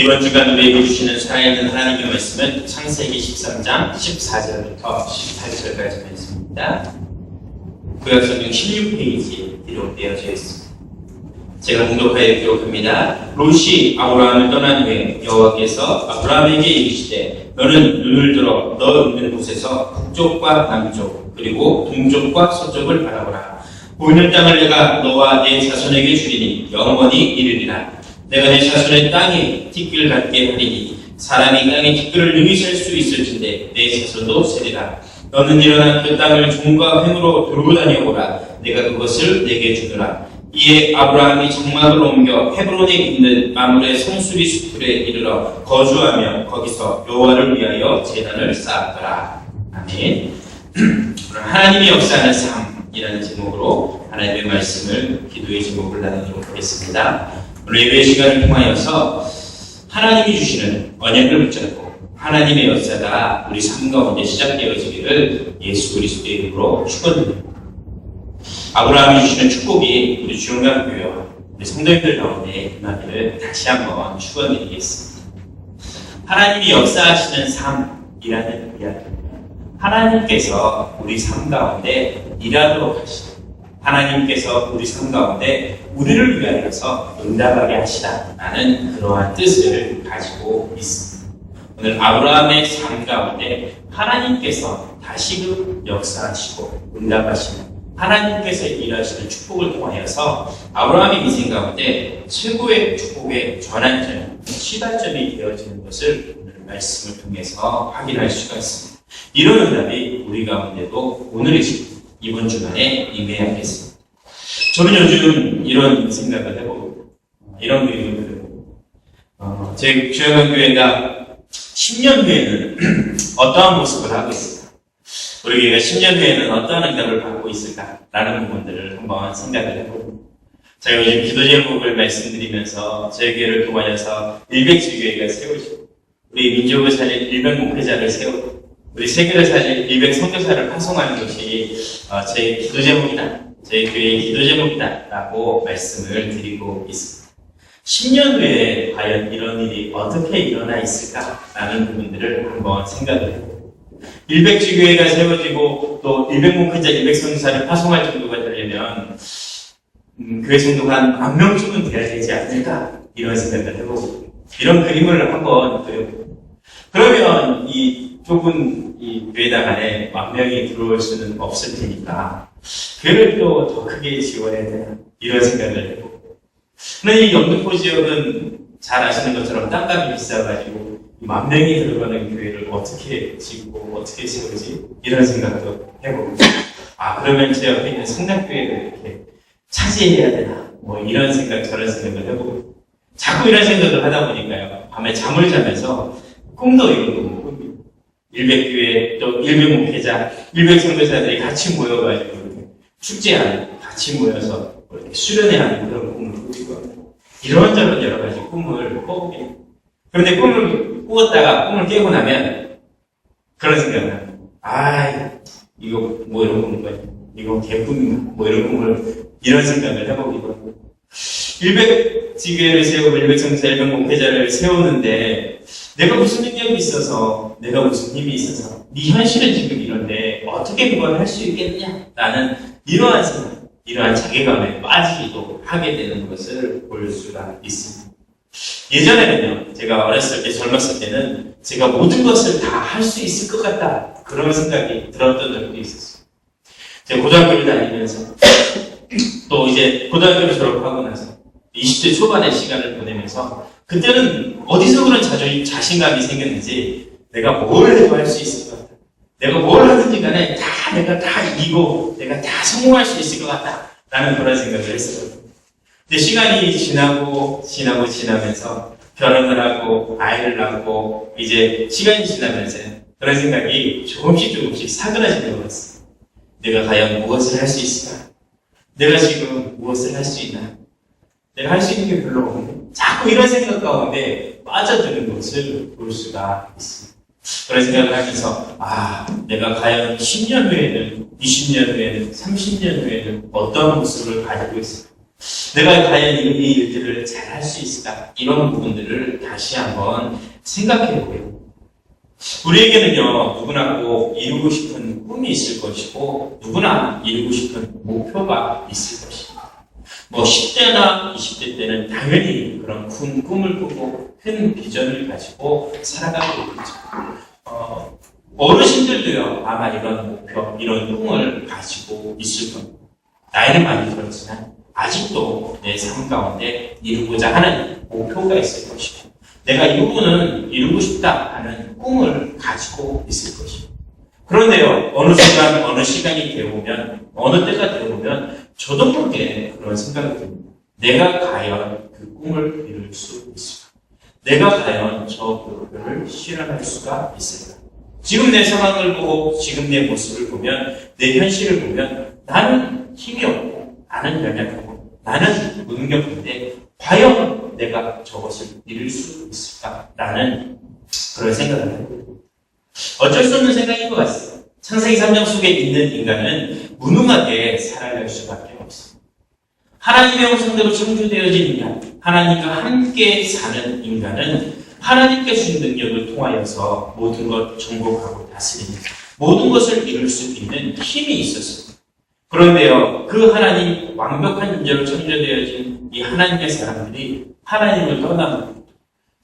이번 주간 우리에게 주시는 살아있는 하나님의 말씀은 창세기 13장 14절부터 18절까지 말씀입니다. 구약성경 16페이지에 기록되어져 있습니다. 제가 공독하여 기록합니다. 롯이 아브라함을 떠난 후에 여호와께서 아브라함에게 이르시되 너는 눈을 들어 너 있는 곳에서 북쪽과 남쪽 그리고 동쪽과 서쪽을 바라보라. 보이는 땅을 내가 너와 내 자손에게 주리니 영원히 이르리라. 내가 내 자손의 땅에 티끌 같게 하리니 사람이 땅에 티끌을 능히 셀 수 있을진데 내 자손도 세리라. 너는 일어나 그 땅을 종과 횡으로 돌고 다녀오라. 내가 그것을 내게 주노라. 이에 아브라함이 장막을 옮겨 헤브론에 있는 마므레 성수리 수풀에 이르러 거주하며 거기서 여호와를 위하여 제단을 쌓았더라. 아멘. 하나님이 역사하는 삶이라는 제목으로 하나님의 말씀을 기도의 제목을 나누도록 하겠습니다. 오늘 예배 시간을 통하여서 하나님이 주시는 언약을 붙잡고 하나님의 역사가 우리 삶 가운데 시작되어지기를 예수 그리스도의 이름으로 축원드립니다. 아브라함이 주시는 축복이 우리 주영강교회와 우리 성도님들 가운데 임하기를 다시 한번 축원드리겠습니다. 하나님이 역사하시는 삶이라는 이야기입니다. 하나님께서 우리 삶 가운데 일하도록 하시고 하나님께서 우리 삶 가운데 우리를 위하여서 응답하게 하시다라는 그러한 뜻을 가지고 있습니다. 오늘 아브라함의 삶 가운데 하나님께서 다시금 역사하시고 응답하시는 하나님께서 일하시는 축복을 통하여서 아브라함의 인생 가운데 최고의 축복의 전환점, 시발점이 되어지는 것을 오늘 말씀을 통해서 확인할 수가 있습니다. 이런 응답이 우리 가운데도 오늘의 이번 주간에 임해야겠습니다. 저는 요즘 이런 생각을 해보고 이런 그림을 그려보고 제 주영강교회가 10년 후에는 어떠한 모습을 하고 있을까? 우리 교회가 10년 후에는 어떠한 응답을 받고 있을까라는 부분들을 한번 생각을 해보고 제가 요즘 기도 제목을 말씀드리면서 저희 교회를 통하여서 일백지교회가 세우시고 우리 민족을 살릴 일백목회자를 세우고 우리 세계를 살릴 200선교사를 파송하는 것이 제 기도 제목이다. 저희 교회의 기도 제목이다. 라고 말씀을 드리고 있습니다. 10년 후에 과연 이런 일이 어떻게 일어나 있을까? 라는 부분들을 한번 생각을 해보고 100지교회가 세워지고 또 100목회자 200선교사를 파송할 정도가 되려면 교회 성도가 한 10,000명쯤은 돼야 되지 않을까? 이런 생각을 해보고 이런 그림을 한번 그려보고 그러면 이 좁은 이 교회당 안에 10,000명이 들어올 수는 없을 테니까 교회를 또 더 크게 지원해야 되나 이런 생각을 해보고 근데 이 영등포 지역은 잘 아시는 것처럼 땅값이 비싸가지고 10,000명이 들어가는 교회를 어떻게 짓고 어떻게 세우지 이런 생각도 해보고 그러면 제 옆에 있는 성당교회를 이렇게 차지해야 되나 뭐 이런 생각 저런 생각을 해보고 자꾸 이런 생각을 하다 보니까요 밤에 잠을 자면서 꿈도 이루고 100교회 또 100목회자 100선교사들이 같이 모여가지고 축제하는 같이 모여서 이렇게 수련회 하는 그런 꿈을 꾸고 이런저런 여러 가지 꿈을 꿔보게 됩니다. 그런데 꿈을 꾸었다가 꿈을 깨고 나면 그런 생각을 합니다. 이거 뭐 이런 꿈인 거야? 이거 개꿈인가? 뭐 이런 꿈을 이런 생각을 해보기도 하고 100지교회를 세우고 100선교사 100목회자를 세우는데 내가 무슨 능력이 있어서 내가 무슨 힘이 있어서 네 현실은 지금 이런데 어떻게 그걸 할 수 있겠냐? 라는 이러한 생각, 이러한 자괴감에 빠지기도 하게 되는 것을 볼 수가 있습니다. 예전에는요, 제가 어렸을 때, 젊었을 때는 제가 모든 것을 다 할 수 있을 것 같다. 그런 생각이 들었던 적도 있었어요. 제가 고등학교를 다니면서 또 이제 고등학교를 졸업하고 나서 20대 초반의 시간을 보내면서 그때는 어디서 그런 자신감이 생겼는지 내가 뭘 해도 할 수 있을 것 같다. 내가 뭘 하든지 간에 내가 다 이기고 내가 다 성공할 수 있을 것 같다. 라는 그런 생각을 했어요. 근데 시간이 지나면서 결혼을 하고 아이를 낳고 이제 시간이 지나면서 그런 생각이 조금씩 사그라지는 것 같습니다. 내가 과연 무엇을 할 수 있을까? 내가 지금 무엇을 할 수 있나? 내가 할 수 있는 게 별로 없는데 자꾸 이런 생각 가운데 빠져드는 것을 볼 수가 있습니다. 그런 생각을 하면서 내가 과연 10년 후에는 20년 후에는 30년 후에는 어떤 모습을 가지고 있을까? 내가 과연 이 일들을 잘 할 수 있을까? 이런 부분들을 다시 한번 생각해 보게요. 우리에게는요, 누구나 꼭 이루고 싶은 꿈이 있을 것이고, 누구나 이루고 싶은 목표가 있을 것입니다. 10대나 20대 때는 당연히 그런 꿈을 꾸고 큰 비전을 가지고 살아가고 있죠. 어르신들도요, 아마 이런 목표, 이런 꿈을 가지고 있을 겁니다. 나이는 많이 들었지만, 아직도 내 삶 가운데 이루고자 하는 목표가 있을 것이고, 내가 이 부분은 이루고 싶다 하는 꿈을 가지고 있을 것입니다. 그런데요, 어느 시간이 되어오면, 어느 때가 되어오면, 저도 모르게 그런 생각이 듭니다. 내가 과연 그 꿈을 이룰 수 있을까? 내가 과연 저 목표를 실현할 수가 있을까? 지금 내 상황을 보고, 지금 내 모습을 보면, 내 현실을 보면, 나는 힘이 없고, 나는 연약하고, 나는 무능력한데 과연 내가 저것을 이룰 수 있을까라는 그런 생각을 해요. 어쩔 수 없는 생각인 것 같습니다. 창세기 3장 속에 있는 인간은 무능하게 살아갈 수밖에 없습니다. 하나님의 형상대로 창조되어진 인간, 하나님과 함께 사는 인간은 하나님께 주신 능력을 통하여서 모든 것 정복하고 다스리는 모든 것을 이룰 수 있는 힘이 있었습니다. 그런데요, 그 하나님 완벽한 존재로 창조되어진 이 하나님의 사람들이 하나님을 떠나고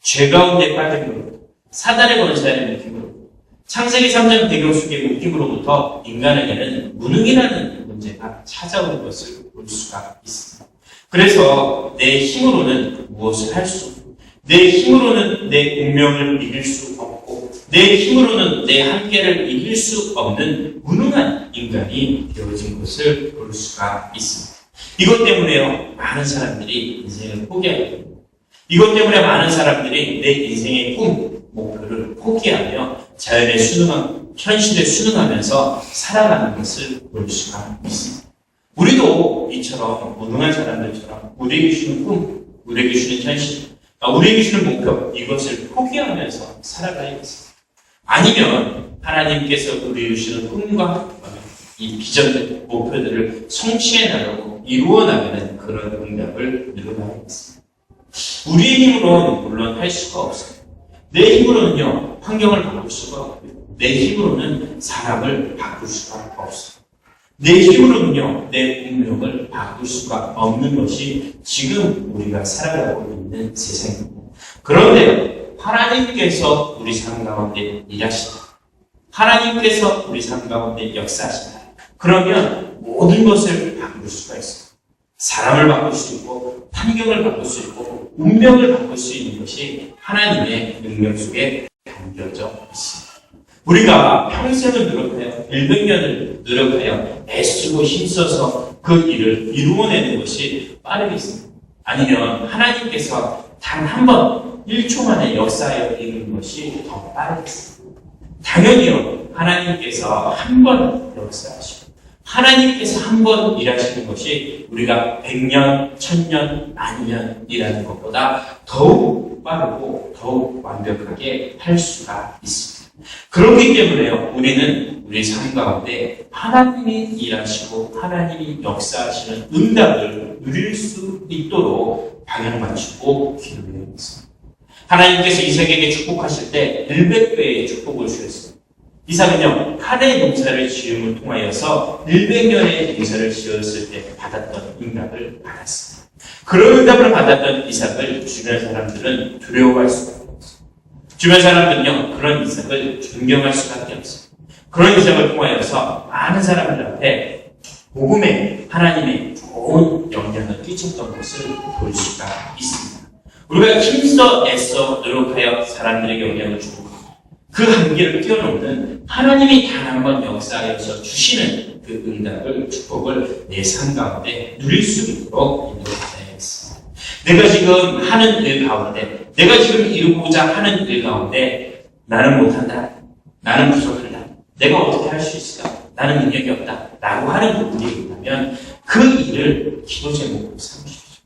죄 가운데 빠짐으로 사단의 권세하는 느낌으로 창세기 3장 배경 속의 느낌으로부터 인간에게는 무능이라는 문제가 찾아오는 것을 볼 수가 있습니다. 그래서 내 힘으로는 무엇을 할 수 없고, 내 힘으로는 내 운명을 이길 수 없고, 내 힘으로는 내 한계를 이길 수 없는 무능한 인간이 되어진 것을 볼 수가 있습니다. 이것 때문에요, 많은 사람들이 인생을 포기하게 됩니다. 이것 때문에 많은 사람들이 내 인생의 꿈, 목표를 포기하며 자연에 현실에 순응하면서 살아가는 것을 볼 수가 있습니다. 우리도 이처럼 무능한 사람들처럼 우리에게 주는 꿈, 우리에게 주는 현실, 우리에게 주는 목표, 이것을 포기하면서 살아가야겠습니다. 아니면 하나님께서 우리에게 주시는 꿈과 이 비전들, 목표들을 성취해 나가고 이루어 나가는 그런 응답을 누려나가겠습니다. 우리의 힘으로는 물론 할 수가 없습니다. 내 힘으로는요, 환경을 바꿀 수가 없고요. 내 힘으로는 사람을 바꿀 수가 없습니다. 내 힘으로는요, 내 운명을 바꿀 수가 없는 것이 지금 우리가 살아가고 있는 세상입니다. 그런데 하나님께서 우리 삶 가운데 일하시다. 하나님께서 우리 삶 가운데 역사하시다. 그러면 모든 것을 바꿀 수가 있습니다. 사람을 바꿀 수 있고, 환경을 바꿀 수 있고, 운명을 바꿀 수 있는 것이 하나님의 능력 속에 담겨져 있습니다. 우리가 평생을 노력하여 100년을 노력하여 애쓰고 힘써서 그 일을 이루어내는 것이 빠르겠습니다. 아니면 하나님께서 단 한 번 1초 만에 역사하여 이루는 것이 더 빠르겠습니다. 당연히요, 하나님께서 한 번 역사하시고 하나님께서 한 번 일하시는 것이 우리가 100년, 1000년, 만년 일하는 것보다 더욱 빠르고 더욱 완벽하게 할 수가 있습니다. 그렇기 때문에요, 우리는 우리 삶 가운데 하나님이 일하시고 하나님이 역사하시는 응답을 누릴 수 있도록 방향을 맞추고 기도해야 했습니다. 하나님께서 이삭에게 축복하실 때 100배의 축복을 주셨습니다. 이삭은요, 한해 농사를 지음을 통하여서 100년의 농사를 지었을 때 받았던 응답을 받았습니다. 그런 응답을 받았던 이삭을 주변 사람들은 두려워할 수가 없습니다. 주변 사람들은요, 그런 이삭을 존경할 수밖에 없습니다. 그런 이삭을 통하여서 많은 사람들 앞에 복음의 하나님의 좋은 영향을 끼쳤던 것을 볼 수가 있습니다. 우리가 힘써 애써 노력하여 사람들에게 영향을 주고 그 한계를 뛰어넘는 하나님이 단 한 번 역사하여서 주시는 그 응답을, 축복을 내 삶 가운데 누릴 수 있도록 인도해야겠습니다. 내가 지금 하는 일 가운데, 내가 지금 이루고자 하는 일 가운데 나는 못한다, 나는 부족한다, 내가 어떻게 할 수 있을까, 나는 능력이 없다 라고 하는 부분이 있다면 그 일을 기도 제목으로 삼으십시오.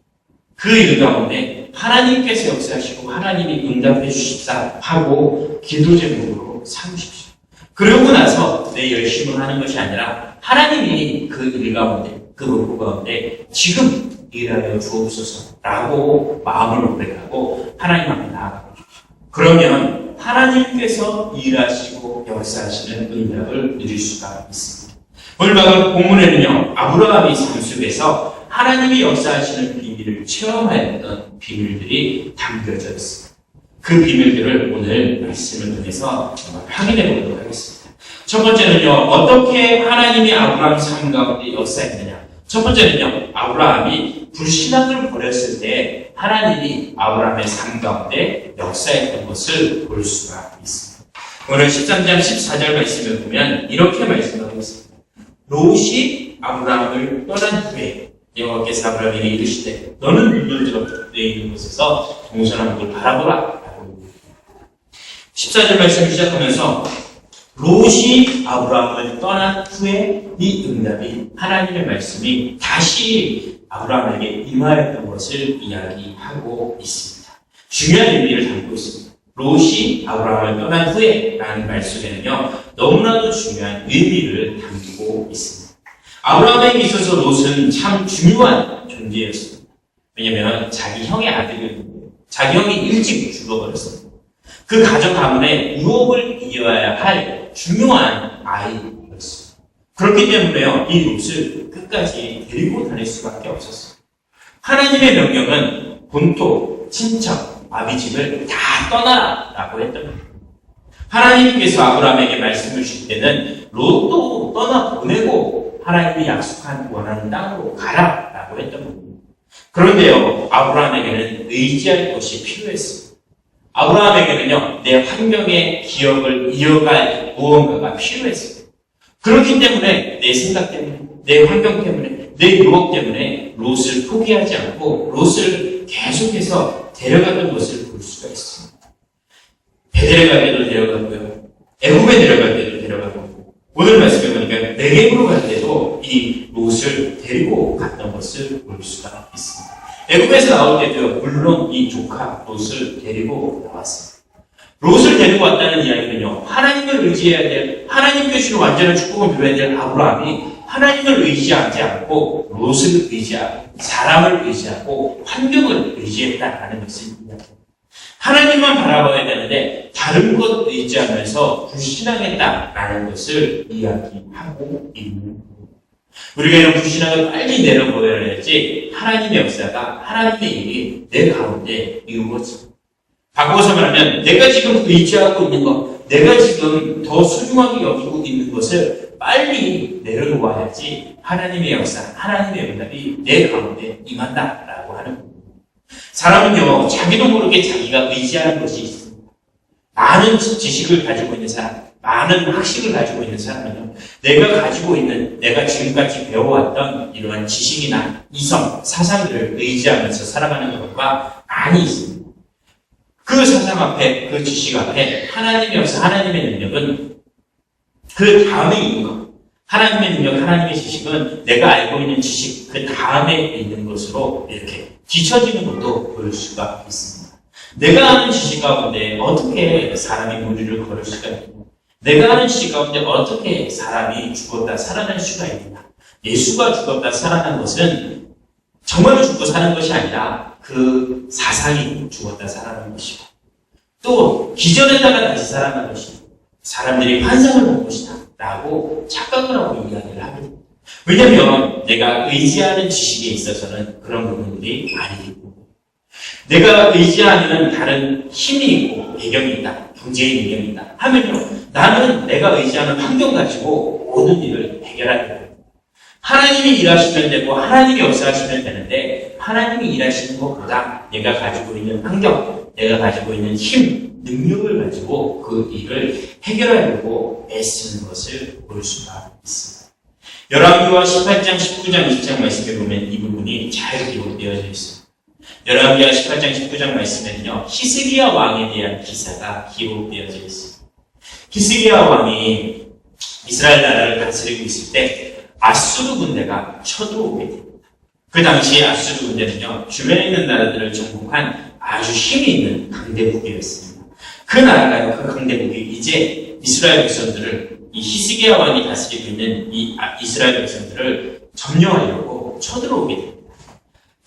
그 일 가운데 하나님께서 역사하시고 하나님이 응답해 주십사 하고 기도 제목으로 삼으십시오. 그러고 나서 내 열심을 하는 것이 아니라 하나님이 그 일 가운데, 그 목표 가운데 지금 일하여 주옵소서라고 마음을 고백하고 하나님 앞에 나아가죠. 그러면 하나님께서 일하시고 역사하시는 응답을 누릴 수가 있습니다. 오늘 본문에는요, 아브라함이 삶 속에서 하나님이 역사하시는 비밀을 체험하였던 비밀들이 담겨져 있습니다. 그 비밀들을 오늘 말씀을 통해서 확인해 보도록 하겠습니다. 첫 번째는요, 어떻게 하나님이 아브라함 삶 가운데 역사했느냐. 첫 번째는요, 아브라함이 불신앙을 버렸을 때 하나님이 아브라함의 삶 가운데 역사했던 것을 볼 수가 있습니다. 오늘 13장 14절 말씀을 보면 이렇게 말씀하고 있습니다. 롯이 아브라함을 떠난 후에 여호와께서 아브라함에게 이르시되 너는 눈을 들어 있는 곳에서 동서남북을 바라보라. 14절 말씀을 시작하면서 롯이 아브라함을 떠난 후에 이 응답이 하나님의 말씀이 다시 아브라함에게 임하였던 것을 이야기하고 있습니다. 중요한 의미를 담고 있습니다. 롯이 아브라함을 떠난 후에 라는 말 속에는요, 너무나도 중요한 의미를 담고 있습니다. 아브라함에게 있어서 롯은 참 중요한 존재였습니다. 왜냐하면 자기 형의 아들이었는데 자기 형이 일찍 죽어버렸습니다. 그 가정 가문에 유업을 이어야 할 중요한 아이였습니다. 그렇기 때문에요, 이 롯을 끝까지 데리고 다닐 수밖에 없었어요. 하나님의 명령은 본토, 친척, 아비집을 다 떠나라 라고 했던 겁니다. 하나님께서 아브라함에게 말씀을 주실 때는 롯도 떠나보내고 하나님이 약속한 원하는 땅으로 가라 라고 했던 겁니다. 그런데요, 아브라함에게는 의지할 것이 필요했습니다. 아브라함에게는요, 내 환경의 기억을 이어갈 무언가가 필요했어요. 그렇기 때문에 내 생각 때문에, 내 환경 때문에, 내 유혹 때문에 롯을 포기하지 않고 롯을 계속해서 데려갔던 것을 볼 수가 있습니다. 베델에 갈 때도 데려갔고요, 애굽에 내려갈 때도 데려가고, 오늘 말씀해 보니까 네겝으로 갈 때도 이 롯을 데리고 갔던 것을 볼 수가 있습니다. 애굽에서 나올 때도 물론 이 조카 롯을 데리고 나왔습니다. 롯을 데리고 왔다는 이야기는요, 하나님을 의지해야 될, 하나님께 주시는 완전한 축복을 누려야 될 아브라함이 하나님을 의지하지 않고 롯을 의지하고 사람을 의지하고 환경을 의지했다라는 것을 이야기합니다. 하나님만 바라봐야 되는데 다른 것 의지하면서 불신앙했다라는 것을 이야기하고 있는 겁니다. 우리가 이런 불신앙을 빨리 내려보여야지 하나님의 역사가, 하나님의 일이 내 가운데 이루어집니다. 바꿔서 말하면 내가 지금 의지하고 있는 것, 내가 지금 더 소중하게 여기고 있는 것을 빨리 내려놓아야지 하나님의 역사, 하나님의 응답이 내 가운데 임한다라고 하는 겁니다. 사람은요, 자기도 모르게 자기가 의지하는 것이 있습니다. 많은 지식을 가지고 있는 사람, 많은 학식을 가지고 있는 사람은요, 내가 가지고 있는, 내가 지금까지 배워왔던 이러한 지식이나 이성, 사상들을 의지하면서 살아가는 경우가 많이 있습니다. 그 사상 앞에, 그 지식 앞에 하나님의 역사, 하나님의 능력은 그 다음에 있는 것. 하나님의 능력, 하나님의 지식은 내가 알고 있는 지식 그 다음에 있는 것으로 이렇게 뒤처지는 것도 볼 수가 있습니다. 내가 아는 지식 가운데 어떻게 사람이 무리를 걸을 수가 있느냐? 내가 아는 지식 가운데 어떻게 사람이 죽었다 살아날 수가 있느냐? 예수가 죽었다 살아난 것은 정말로 죽고 사는 것이 아니라 그 사상이 죽었다 살아난 것이고, 또 기절했다가 다시 살아난 것이고, 사람들이 환상을 본 것이다 라고 착각을 하고 이야기를 합니다. 왜냐하면 내가 의지하는 지식에 있어서는 그런 부분들이 아니기 때문에, 내가 의지하는 다른 힘이 있고 배경이 있다, 경제의 능력이 있다 하면요, 나는 내가 의지하는 환경 가지고 모든 일을 해결하게 됩니다. 하나님이 일하시면 되고 하나님이 역사하시면 되는데, 하나님이 일하시는 것보다 내가 가지고 있는 환경, 내가 가지고 있는 힘, 능력을 가지고 그 일을 해결하려고 애쓰는 것을 볼 수가 있습니다. 열왕기와 18장, 19장, 20장 말씀에 보면 이 부분이 잘 기록되어져 있습니다. 열왕기와 18장, 19장 말씀에는요, 히스기야 왕에 대한 기사가 기록되어져 있습니다. 히스기야 왕이 이스라엘 나라를 다스리고 있을 때 아수르 군대가 쳐들어오게 됩니다. 그 당시에 아수르 군대는요, 주변에 있는 나라들을 정복한 아주 힘이 있는 강대국이었습니다. 그 나라가요, 그 강대국이 이제 이스라엘 백성들을, 이 히스기야 왕이 다스리고 있는 이 이스라엘 백성들을 점령하려고 쳐들어오게 됩니다.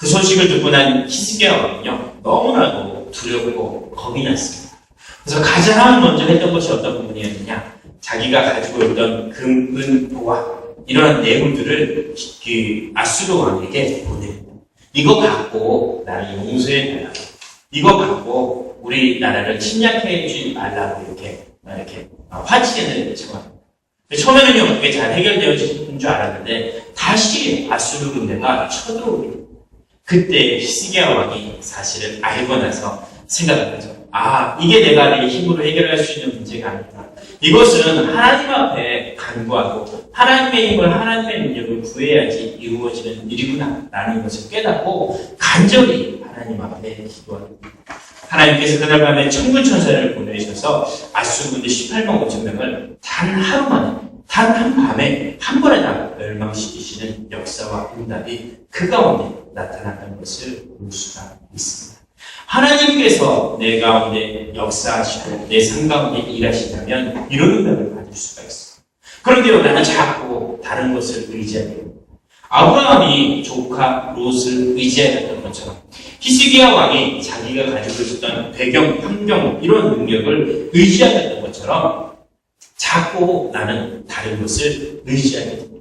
그 소식을 듣고 난 히스기야 왕은요, 너무나도 두렵고 겁이 났습니다. 그래서 가장 먼저 했던 것이 어떤 부분이었느냐, 자기가 가지고 있던 금, 은, 보화 이런 뇌물들을 그 아수르 왕에게 보냅니다. 이거 갖고 나를 용서해 달라고, 이거 갖고 우리나라를 침략해 주지 말라고 이렇게 화치게 청합니다. 처음에는요, 그게 잘 해결되어진 줄 알았는데 다시 아수르 군대가 쳐들어옵니다. 그때 히스기야 왕이 사실을 알고 나서 생각을 하죠. 아, 이게 내가 내 힘으로 해결할 수 있는 문제가 아니다. 이것은 하나님 앞에 간구하고 하나님의 힘을, 하나님의 능력을 구해야지 이루어지는 일이구나 라는 것을 깨닫고 간절히 하나님 앞에 기도합니다. 하나님께서 그날 밤에 천군천사를 보내셔서 아수르 군대 18만 5천 명을 단 하루 만에, 단 한 밤에 한 번에 다 멸망시키시는 역사와 응답이 그 가운데 나타나는 것을 볼 수가 있습니다. 하나님께서 내 가운데 역사하시고 내 삶 가운데 일하신다면 이런 응답을 받을 수가 있습니다. 그런데요, 나는 자꾸 다른 것을 의지하게 됩니다. 아브라함이 조카 롯을 의지하였던 것처럼 히스기야 왕이 자기가 가지고 있었던 배경, 환경 이런 능력을 의지하였던 것처럼 자꾸 나는 다른 것을 의지하게 됩니다.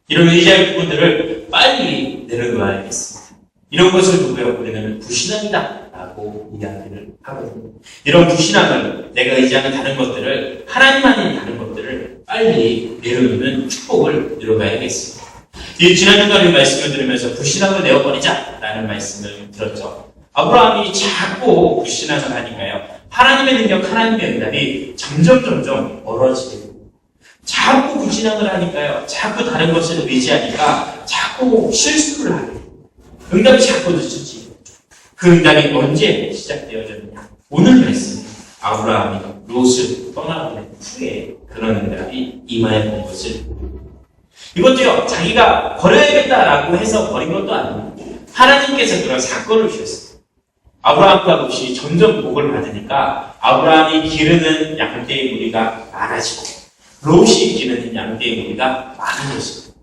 이런 의지할 부분들을 빨리 내려놓아야겠습니다. 이런 것을 두고요, 우리는 불신앙이다 라고 이야기를 하거든요. 이런 불신앙을, 내가 의지하는 다른 것들을, 하나님 아닌 다른 것들을 빨리 내려놓는 축복을 누려가야겠습니다. 지난주까지 말씀을 들으면서 불신앙을 내어버리자 라는 말씀을 들었죠. 아브라함이 자꾸 불신앙을 하니까요, 하나님의 능력, 하나님의 응답이 점점 멀어지게 됩니다. 자꾸 불신앙을 하니까요, 자꾸 다른 것을 의지하니까 자꾸 실수를 하게 됩니다. 응답이 자꾸 늦어지고, 그 응답이 언제 시작되어졌느냐? 오늘 말씀, 아브라함이 롯을 떠나보낸 후에 그런 응답이 임하여 본 것을 보입니다. 이것도요, 자기가 버려야겠다라고 해서 버린 것도 아닙니다. 하나님께서 그런 사건을 주셨습니다. 아브라함과 롯이 점점 복을 받으니까 아브라함이 기르는 양떼의 무리가 많아지고 롯이 기르는 양떼의 무리가 많아졌습니다.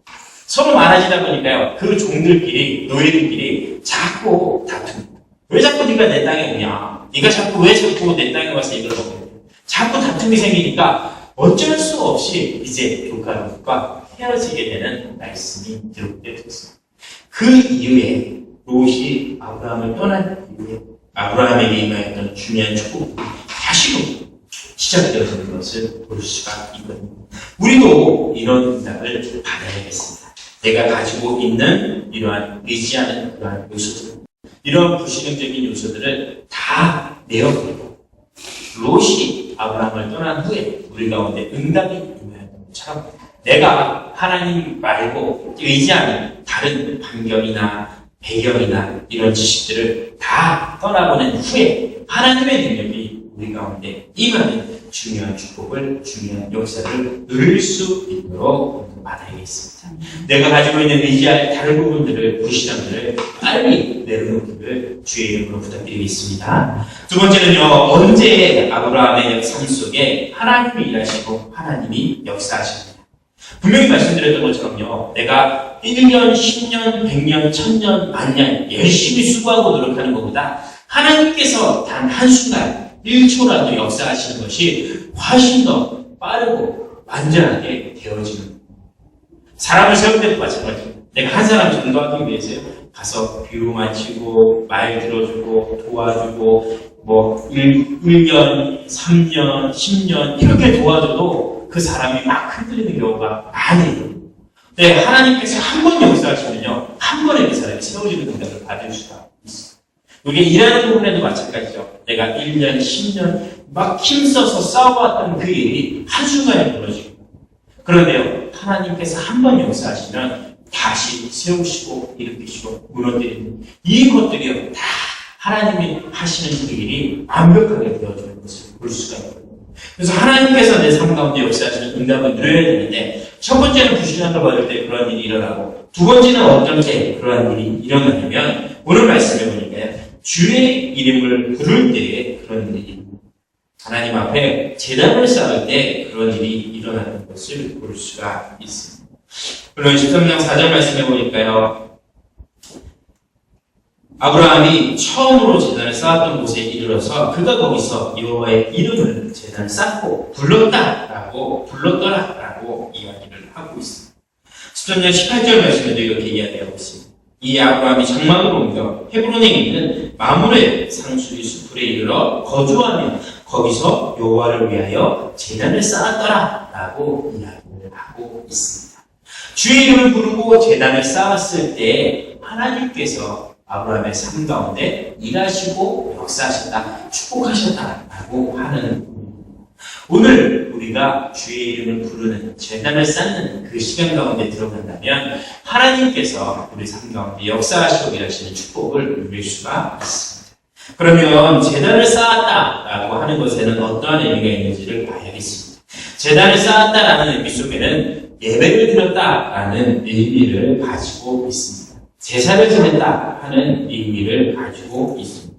서로 많아지다 보니까요, 그 종들끼리, 노예들끼리 자꾸 다툽니다. 왜 자꾸 네가 내 땅에 오냐? 네가 왜 자꾸 내 땅에 와서 이걸 먹냐? 자꾸 다툼이 생기니까 어쩔 수 없이 이제 조카 롯과 헤어지게 되는 말씀이 기록되어 있습니다. 그 이후에 롯이 아브라함을 떠난 이후에 아브라함에게 임하였던 중요한 축복이 다시금 시작되어지는 것을 볼 수가 있거든요. 우리도 이런 응답을 받아야겠습니다. 내가 가지고 있는 이러한 의지하는 그러한 요소들, 이러한 불신앙적인 요소들을 다 내어버리고 롯이 아브라함을 떠난 후에 우리 가운데 응답이 임하였던 것처럼 내가 하나님 말고 의지하는 다른 환경이나 배경이나 이런 지식들을 다 떠나보낸 후에 하나님의 능력이 우리 가운데 임하는 중요한 축복을, 중요한 역사를 누릴 수 있도록 받아야겠습니다. 내가 가지고 있는 의지할 다른 부분들을, 불신앙들을 빨리 내려놓기를 주의 이름으로 부탁드리겠습니다. 두 번째는요, 언제 아브라함의 삶 속에 하나님이 일하시고 하나님이 역사하십니다. 분명히 말씀드렸던 것처럼요, 내가 1년, 10년, 100년, 1000년, 만년 열심히 수고하고 노력하는 것보다 하나님께서 단 한순간 1초라도 역사하시는 것이 훨씬 더 빠르고 완전하게 되어지는 겁니다. 사람을 세울 때도 마찬가지입니다. 내가 한 사람 전도하기 위해서 가서 비유만 치고 말 들어주고 도와주고 1년, 3년, 10년 이렇게 도와줘도 그 사람이 막 흔들리는 경우가 많아요. 네, 하나님께서 한 번 역사하시면요, 한 번에 그 사람이 세워지는 응답을 받을 수가 있어요. 이게 일하는 부분에도 마찬가지죠. 내가 1년, 10년 막 힘써서 싸워왔던 그 일이 한순간에 무너지고, 그런데요, 하나님께서 한 번 역사하시면 다시 세우시고 일으키시고 무너뜨리는 이 것들이요, 다 하나님이 하시는 그 일이 완벽하게 되어지는 것을 볼 수가 있거든요. 그래서 하나님께서 내 삶 가운데 역사하시는 응답을 누려야 되는데, 첫 번째는 불신앙을 받을 때 그런 일이 일어나고, 두 번째는 어떤 때 그러한 일이 일어나냐면, 오늘 말씀해 보니까요, 주의 이름을 부를 때에 그런 일이, 하나님 앞에 제단을 쌓을 때 그런 일이 일어나는 것을 볼 수가 있습니다. 물론 13장 4절 말씀해 보니까요, 아브라함이 처음으로 제단을 쌓았던 곳에 이르러서 그가 거기서 여호와의 이름을 제단을 쌓고 불렀다라고 이야기를 하고 있습니다. 10년 18절 말씀에도 이렇게 이야기하고 있습니다. 이 아브라함이 장막으로 옮겨 헤브론에 있는 마므레 상수리 수풀에 이르러 거주하며 거기서 여호와를 위하여 제단을 쌓았더라라고 이야기를 하고 있습니다. 주의 이름을 부르고 제단을 쌓았을 때 하나님께서 아브라함의 삶 가운데 일하시고 역사하셨다, 축복하셨다라고 하는 오늘 우리가 주의 이름을 부르는 제단을 쌓는 그 시간 가운데 들어간다면 하나님께서 우리 삶 가운데 역사하시고 일하시는 축복을 누릴 수가 있습니다. 그러면 제단을 쌓았다라고 하는 것에는 어떠한 의미가 있는지를 봐야겠습니다. 제단을 쌓았다라는 의미 속에는 예배를 드렸다라는 의미를 가지고 있습니다. 제사를 지냈다 하는 의미를 가지고 있습니다.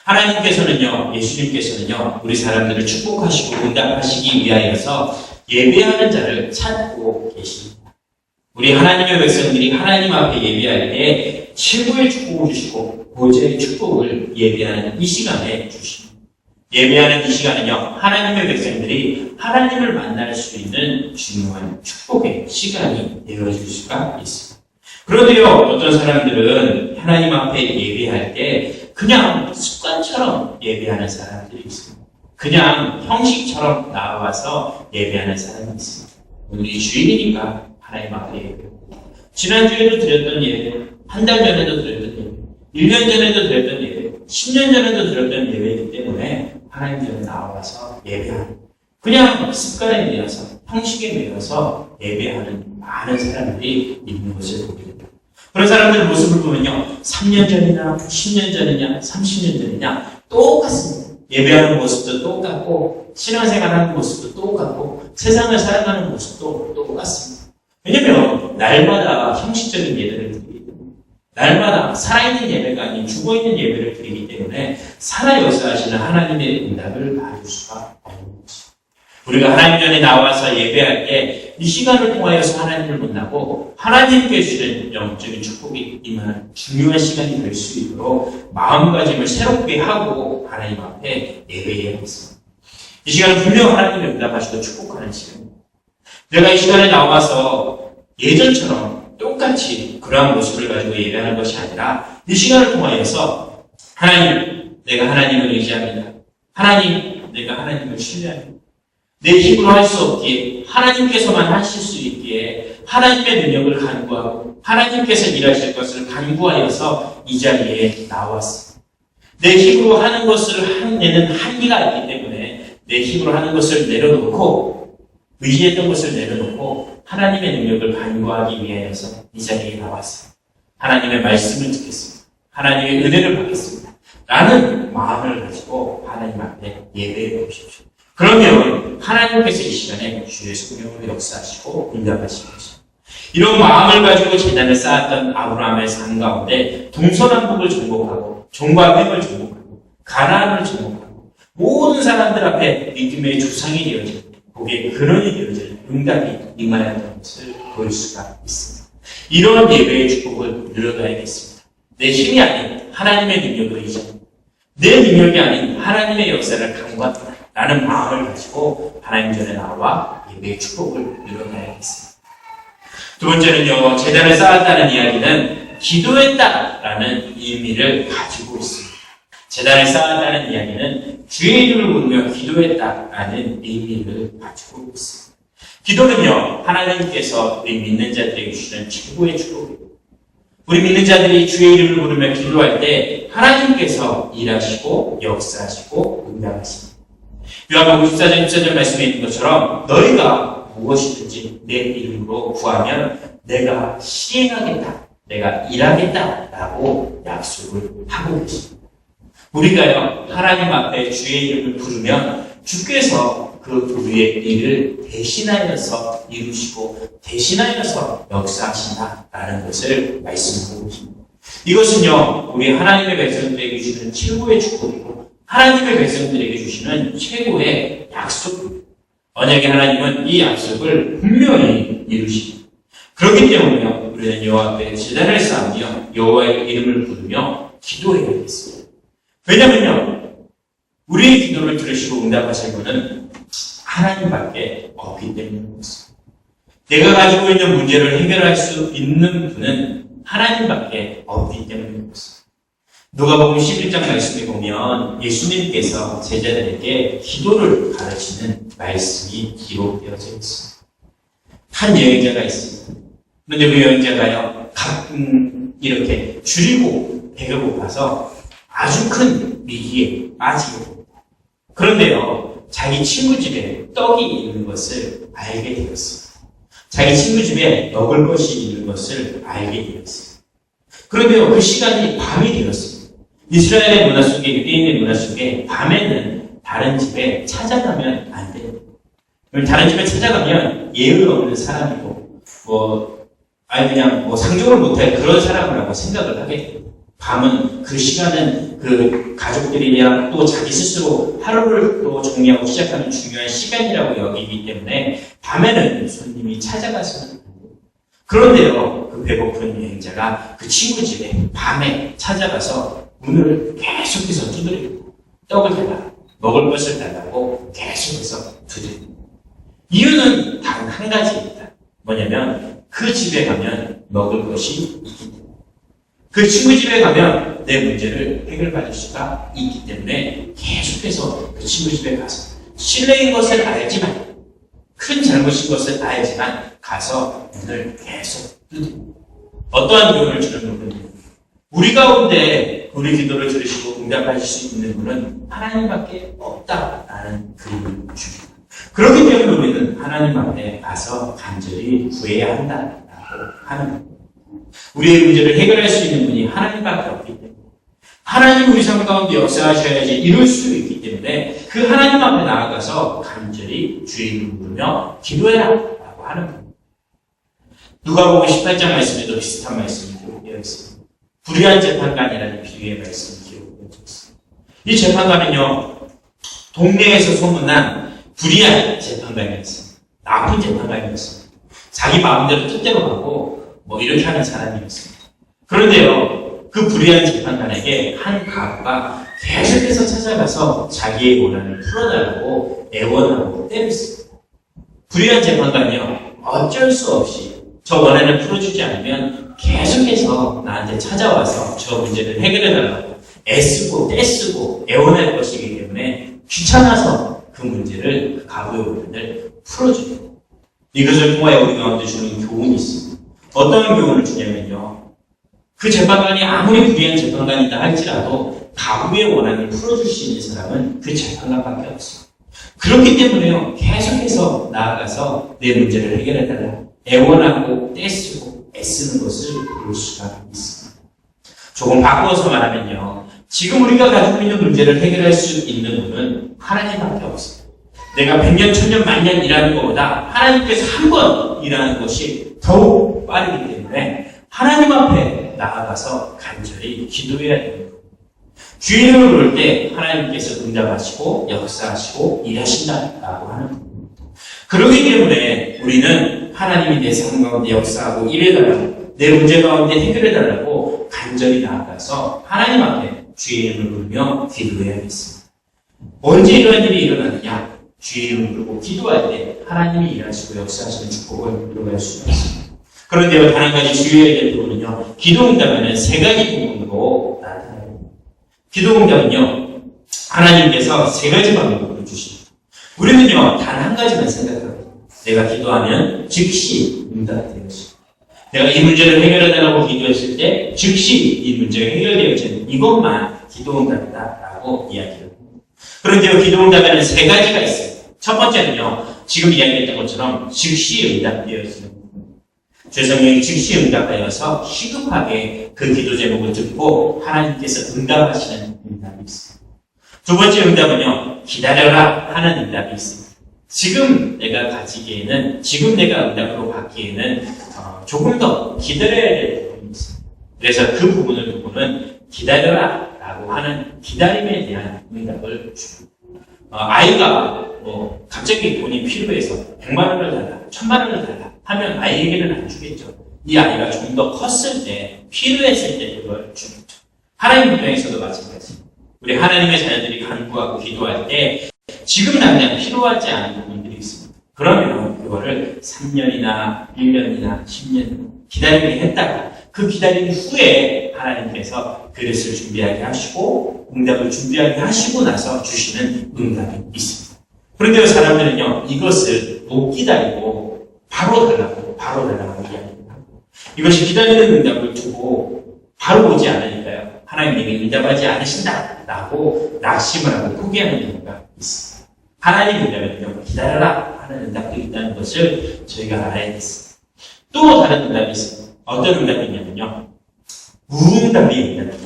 하나님께서는요, 예수님께서는요, 우리 사람들을 축복하시고 응답하시기 위하여서 예배하는 자를 찾고 계십니다. 우리 하나님의 백성들이 하나님 앞에 예배할 때 최고의 축복을 주시고 보좌의 축복을 예배하는 이 시간에 주십니다. 예배하는 이 시간은요, 하나님의 백성들이 하나님을 만날 수 있는 중요한 축복의 시간이 되어줄 수가 있습니다. 그런데요, 어떤 사람들은 하나님 앞에 예배할 때 그냥 습관처럼 예배하는 사람들이 있습니다. 그냥 형식처럼 나와서 예배하는 사람이 있습니다. 오늘이 주일이니까 하나님 앞에 예배합니다. 지난주에도 드렸던 예배, 한 달 전에도 드렸던 예배, 1년 전에도 드렸던 예배, 10년 전에도 드렸던 예배이기 때문에 하나님 전에 나와서 예배합니다. 그냥 습관에 매여서, 형식에 매여서 예배하는 많은 사람들이 있는 것을 보게 됩니다. 그런 사람들의 모습을 보면요, 3년 전이냐, 10년 전이냐, 30년 전이냐 똑같습니다. 예배하는 모습도 똑같고 신앙생활하는 모습도 똑같고 세상을 살아가는 모습도 똑같습니다. 왜냐하면 날마다 형식적인 예배를 드리기 때문에, 날마다 살아있는 예배가 아닌 죽어있는 예배를 드리기 때문에 살아 역사하시는 하나님의 응답을 받을 수가 없는 것입니다. 우리가 하나님 전에 나와서 예배할 때 이 시간을 통하여서 하나님을 만나고 하나님께 주시는 영적인 축복이 임하는 중요한 시간이 될 수 있도록 마음가짐을 새롭게 하고 하나님 앞에 예배해야겠습니다. 이 시간은 분명 하나님의 응답하시고 축복하는 시간입니다. 내가 이 시간에 나와서 예전처럼 똑같이 그러한 모습을 가지고 예배하는 것이 아니라 이 시간을 통하여서 하나님, 내가 하나님을 의지합니다. 하나님, 내가 하나님을 신뢰합니다. 내 힘으로 할 수 없기에 하나님께서만 하실 수 있기에 하나님의 능력을 간구하고 하나님께서 일하실 것을 간구하여서 이 자리에 나왔습니다. 내 힘으로 하는 것을 하는 한계가 있기 때문에 내 힘으로 하는 것을 내려놓고 의지했던 것을 내려놓고 하나님의 능력을 간구하기 위하여서 이 자리에 나왔습니다. 하나님의 말씀을 듣겠습니다. 하나님의 은혜를 받겠습니다. 라는 마음을 가지고 하나님 앞에 예배해 보십시오. 그러면 하나님께서 이 시간에 주의 성령으로 역사하시고 응답하실 것입니다. 이런 마음을 가지고 제단을 쌓았던 아브라함의 삶 가운데 동서남북을 정복하고 종과 횡을 정복하고 가나안을 정복하고 모든 사람들 앞에 믿음의 조상이 되어지고 복의 근원이 되어질 응답이 임하였던 것을 볼 수가 있습니다. 이런 예배의 축복을 누려가야겠습니다. 내 힘이 아닌 하나님의 능력을 의지합니다. 내 능력이 아닌 하나님의 역사를 간구한다 라는 마음을 가지고 하나님 전에 나와 예배의 축복을 누려가야겠습니다. 두 번째는요, 제단을 쌓았다는 이야기는 기도했다라는 의미를 가지고 있습니다. 제단을 쌓았다는 이야기는 주의 이름을 부르며 기도했다라는 의미를 가지고 있습니다. 기도는요, 하나님께서 우리 믿는 자들에게 주시는 최고의 축복입니다. 우리 믿는 자들이 주의 이름을 부르며 기도할 때 하나님께서 일하시고 역사하시고 응답하십니다. 요한복음 14장 14절 말씀에 있는 것처럼 너희가 무엇이든지 내 이름으로 구하면 내가 시행하겠다, 내가 일하겠다라고 약속을 하고 계십니다. 우리가요, 하나님 앞에 주의 이름을 부르면 주께서 그 우리의 일을 대신하여서 이루시고 대신하여서 역사하신다라는 것을 말씀하고 계십니다. 이것은요, 우리 하나님의 백성들에게 주시는 최고의 축복이고 하나님의 백성들에게 주시는 최고의 약속입니다. 언약의 하나님은 이 약속을 분명히 이루십니다. 그렇기 때문에요, 우리는 여호와 앞에 제단을 쌓으며 여호와의 이름을 부르며 기도해야겠습니다. 왜냐면요, 우리의 기도를 들으시고 응답하실 분은 하나님밖에 없기 때문입니다. 내가 가지고 있는 문제를 해결할 수 있는 분은 하나님밖에 없기 때문입니다. 누가복음 11장 말씀에 보면 예수님께서 제자들에게 기도를 가르치는 말씀이 기록되어져 있습니다. 한 여행자가 있습니다. 그런데 그 여행자가요, 가끔 이렇게 줄이고 배가 고파서 아주 큰 위기에 빠지게 됩니다. 그런데요, 자기 친구 집에 떡이 있는 것을 알게 되었습니다. 자기 친구 집에 먹을 것이 있는 것을 알게 되었습니다. 그런데요, 그 시간이 밤이 되었습니다. 이스라엘의 문화 속에, 유대인의 문화 속에 밤에는 다른 집에 찾아가면 안 됩니다. 다른 집에 찾아가면 예의 없는 사람이고, 그냥 상종을 못할 그런 사람이라고 생각을 하게 됩니다. 밤은 그 시간은 그 가족들이냐 또 자기 스스로 하루를 또 정리하고 시작하는 중요한 시간이라고 여기기 때문에 밤에는 손님이 찾아가서는 안 됩니다. 그런데요, 그 배고픈 여행자가 그 친구 집에 밤에 찾아가서 문을 계속해서 두드리고 떡을 달라, 먹을 것을 달라고 계속해서 두드립니다. 이유는 단 한 가지입니다. 뭐냐면 그 집에 가면 먹을 것이 있기 때문에, 그 친구 집에 가면 내 문제를 해결받을 수가 있기 때문에 계속해서 그 친구 집에 가서 실례인 것을 알지만, 큰 잘못인 것을 알지만 가서 문을 계속 두드립니다. 어떠한 교훈을 주는 분입니다. 우리 가운데 우리 기도를 들으시고 응답하실 수 있는 분은 하나님밖에 없다라는 그림을 줍니다. 그렇기 때문에 우리는 하나님 앞에 가서 간절히 구해야 한다라고 하는 겁니다. 우리의 문제를 해결할 수 있는 분이 하나님밖에 없기 때문에, 하나님 우리 삶 가운데 역사하셔야지 이룰 수 있기 때문에 그 하나님 앞에 나아가서 간절히 주의 이름 부르며 기도해라 라고 하는 겁니다. 누가복음 18장 말씀에도 비슷한 말씀이 기록되어 있습니다. 불의한 재판관이라는 비유의 말씀이 기록되어 있습니다. 이 재판관은요, 동네에서 소문난 불의한 재판관이었습니다. 나쁜 재판관이었습니다. 자기 마음대로 뜻대로 하고 이렇게 하는 사람이었습니다. 그런데요, 그 불의한 재판관에게 한 가부가 계속해서 찾아가서 자기의 원한을 풀어달라고 애원하고 때렸습니다. 불의한 재판관이요, 어쩔 수 없이 저 원한을 풀어주지 않으면 계속해서 나한테 찾아와서 저 문제를 해결해달라고 애쓰고 떼쓰고 애원할 것이기 때문에 귀찮아서 그 문제를, 그 가부의 원한을 풀어줍니다. 이것을 통하여 우리 가운데 주는 교훈이 있습니다. 어떤 교훈을 주냐면요, 그 재판관이 아무리 불의한 재판관이다 할지라도 가부의 원한을 풀어줄 수 있는 사람은 그 재판관밖에 없습니다. 그렇기 때문에요, 계속해서 나아가서 내 문제를 해결해달라 애원하고 떼쓰고 애쓰는 것을 볼 수가 있습니다. 조금 바꾸어서 말하면요, 지금 우리가 가지고 있는 문제를 해결할 수 있는 분은 하나님밖에 없습니다. 내가 100년, 1000년, 만년 일하는 것보다 하나님께서 한 번 일하는 것이 더욱 빠르기 때문에 하나님 앞에 나아가서 간절히 기도해야 됩니다. 주의 이름을 부를 때 하나님께서 응답하시고 역사하시고 일하신다라고 하는 겁니다. 그렇기 때문에 우리는 하나님이 내 삶 가운데 역사하고 일해달라고, 내 문제 가운데 해결해달라고 간절히 나아가서 하나님 앞에 주의 이름을 부르며 기도해야겠습니다. 언제 이러한 일이 일어나느냐? 주의 이름을 부르고 기도할 때 하나님이 일하시고 역사하시는 축복을 누려갈 수 있습니다. 그런데요, 단 한 가지 주의해야 될 부분은요, 기도 응답에는 세 가지 부분으로 나타납니다. 기도 응답은요, 하나님께서 세 가지 방법으로 주십니다. 우리는요, 단 한 가지만 생각합니다. 내가 기도하면 즉시 응답되어집니다. 내가 이 문제를 해결해달라고 기도했을 때 즉시 이 문제가 해결되어지는 이것만 기도 응답이다라고 이야기합니다. 그런데요, 기도 응답에는 세 가지가 있습니다. 첫 번째는요, 지금 이야기했던 것처럼 즉시 응답되어지는 부분입니다. 죄성령이 즉시 응답하여서 시급하게 그 기도 제목을 듣고 하나님께서 응답하시는 응답이 있습니다. 두 번째 응답은요, 기다려라 하는 응답이 있습니다. 지금 내가 가지기에는, 지금 내가 응답으로 받기에는 조금 더 기다려야 될 부분이 있습니다. 그래서 그 부분을 두고는 기다려라 라고 하는 기다림에 대한 응답을 줍니다. 아이가 갑자기 돈이 필요해서 100만 원을 달라, 1000만 원을 달라 하면 아이에게는 안 주겠죠. 이 아이가 좀 더 컸을 때, 필요했을 때 그걸 주겠죠. 하나님 입장에서도 마찬가지. 우리 하나님의 자녀들이 간구하고 기도할 때 지금 당장 필요하지 않은 부분들이 있습니다. 그러면 그거를 3년이나 1년이나 10년 기다리게 했다가 그 기다린 후에 하나님께서 그릇을 준비하게 하시고 응답을 준비하게 하시고 나서 주시는 응답이 있습니다. 그런데 사람들은요, 이것을 못 기다리고 바로 달라고 이야기합니다. 이것이 기다리는 응답을 두고 바로 오지 않으니까요, 하나님에게 응답하지 않으신다라고 낙심을 하고 포기하는 경우가 있습니다. 하나님 응답에는요, 기다려라 하는 응답도 있다는 것을 저희가 알아야겠습니다. 또 다른 응답이 있습니다. 어떤 응답이냐면요, 무응답이 응답입니다.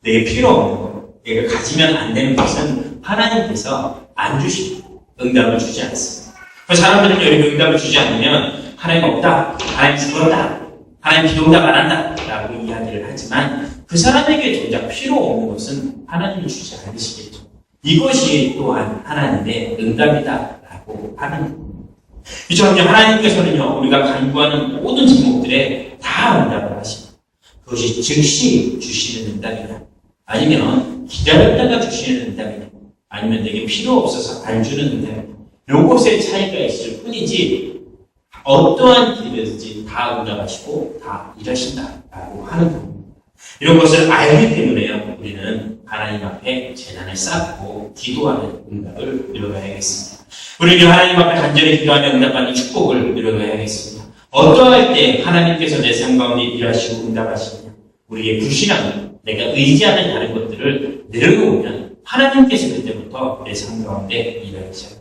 내게 필요 없는 것, 내가 가지면 안 되는 것은 하나님께서 안 주시고 응답을 주지 않습니다. 사람들은 이렇게 응답을 주지 않으면 하나님 없다, 하나님 죽었다, 하나님 기도 응답 안 한다 라고 이야기를 하지만 그 사람에게 정작 필요 없는 것은 하나님이 주지 않으시겠죠. 이것이 또한 하나님의 응답이다 라고 하는 겁니다. 이처럼요, 하나님께서는요, 우리가 간구하는 모든 제목들에 다 응답을 하십니다. 그것이 즉시 주시는 응답이냐, 아니면 기다렸다가 주시는 응답이냐, 아니면 내게 필요 없어서 안 주는 응답이냐, 요것의 차이가 있을 뿐이지 어떠한 길이든지 다 응답하시고 다 일하신다라고 하는 겁니다. 이런 것을 알기 때문에요, 우리는 하나님 앞에 재단을 쌓고 기도하는 응답을 누려야겠습니다. 우리는 하나님 앞에 간절히 기도하며 응답받는 축복을 누려야겠습니다. 어떠할 때 하나님께서 내 삶 가운데 일하시고 응답하시느냐, 우리의 불신앙, 내가 의지하는 다른 것들을 내려놓으면 하나님께서 그때부터 내 삶 가운데 일하시죠.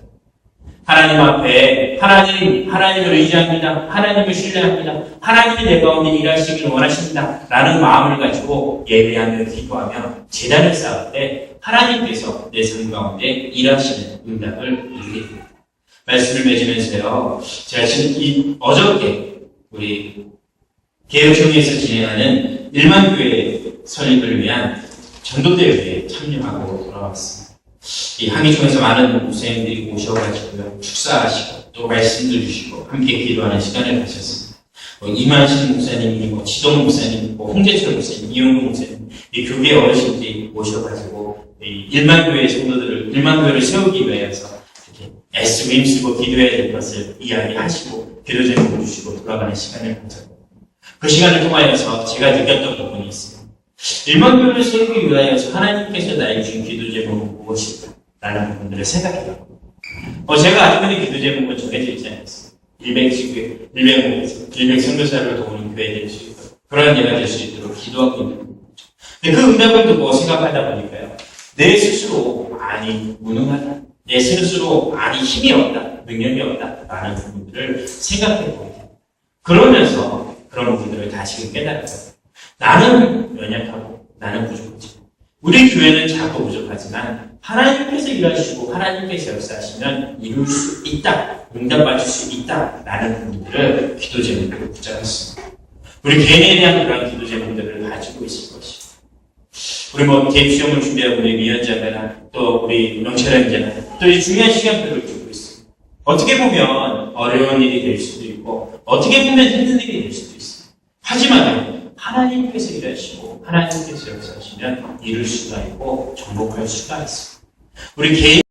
하나님 앞에 하나님을 의지합니다. 하나님을 신뢰합니다. 하나님이 내 가운데 일하시기를 원하십니다. 라는 마음을 가지고 예배하며 기도하며 제단을 쌓을 때 하나님께서 내 삶 가운데 일하시는 응답을 누리게 됩니다. 말씀을 맺으면서요, 제가 지금 어저께 우리 개혁형에서 진행하는 1만 교회 설립을 위한 전도대회에 참여하고 돌아왔습니다. 이 항의총에서 많은 목사님들이 오셔가지고요, 축사하시고 또 말씀도 주시고 함께 기도하는 시간을 가졌습니다. 이만신 목사님이, 지동 목사님, 홍재철 목사님, 이용구 목사님, 이 교회 어르신들이 오셔가지고 이 1만 교회 성도들을 1만 교회를 세우기 위해서 이렇게 애쓰고 힘쓰고 기도해야 될 것을 이야기하시고 기도 제목을 주시고 돌아가는 시간을 가졌고, 그 시간을 통하여서 제가 느꼈던 부분이 있습니다. 1만 교회를 세우기 위하여서 하나님께서 나에게 주신 기도 제목은 무엇일까? 라는 부분들을 생각해요. 제가 가지고 있는 기도 제목은 정해져 있지 않았어요. 100지구에, 100 선교사를 도우는 교회 될 수 있도록, 그런 예가 될 수 있도록 기도하고 있는 거죠. 근데 그 응답을 듣고 생각하다 보니까요, 내 스스로 아니 무능하다, 내 스스로 아니 힘이 없다, 능력이 없다 라는 부분들을 생각해보고, 그러면서 그런 부분들을 다시금 깨달았어요. 나는 연약하고 나는 부족하지. 우리 교회는 작고 부족하지만 하나님께서 일하시고 하나님께서 역사하시면 이룰 수 있다, 응답받을 수 있다 라는 부분들을 기도 제목으로 붙잡았습니다. 우리 개인에 대한 그런 기도 제목들을 가지고 있을 것이고, 우리 대입시험을 준비하고 우리 위원자나 또 우리 명철형제나 또 이 중요한 시간표를 두고 있습니다. 어떻게 보면 어려운 일이 될 수도 있고 어떻게 보면 힘든 일이 될 수도 있습니다. 하지만 하나님께서 일하시고 하나님께서 역사하시면 이룰 수가 있고 정복할 수가 있습니다. 우리 개인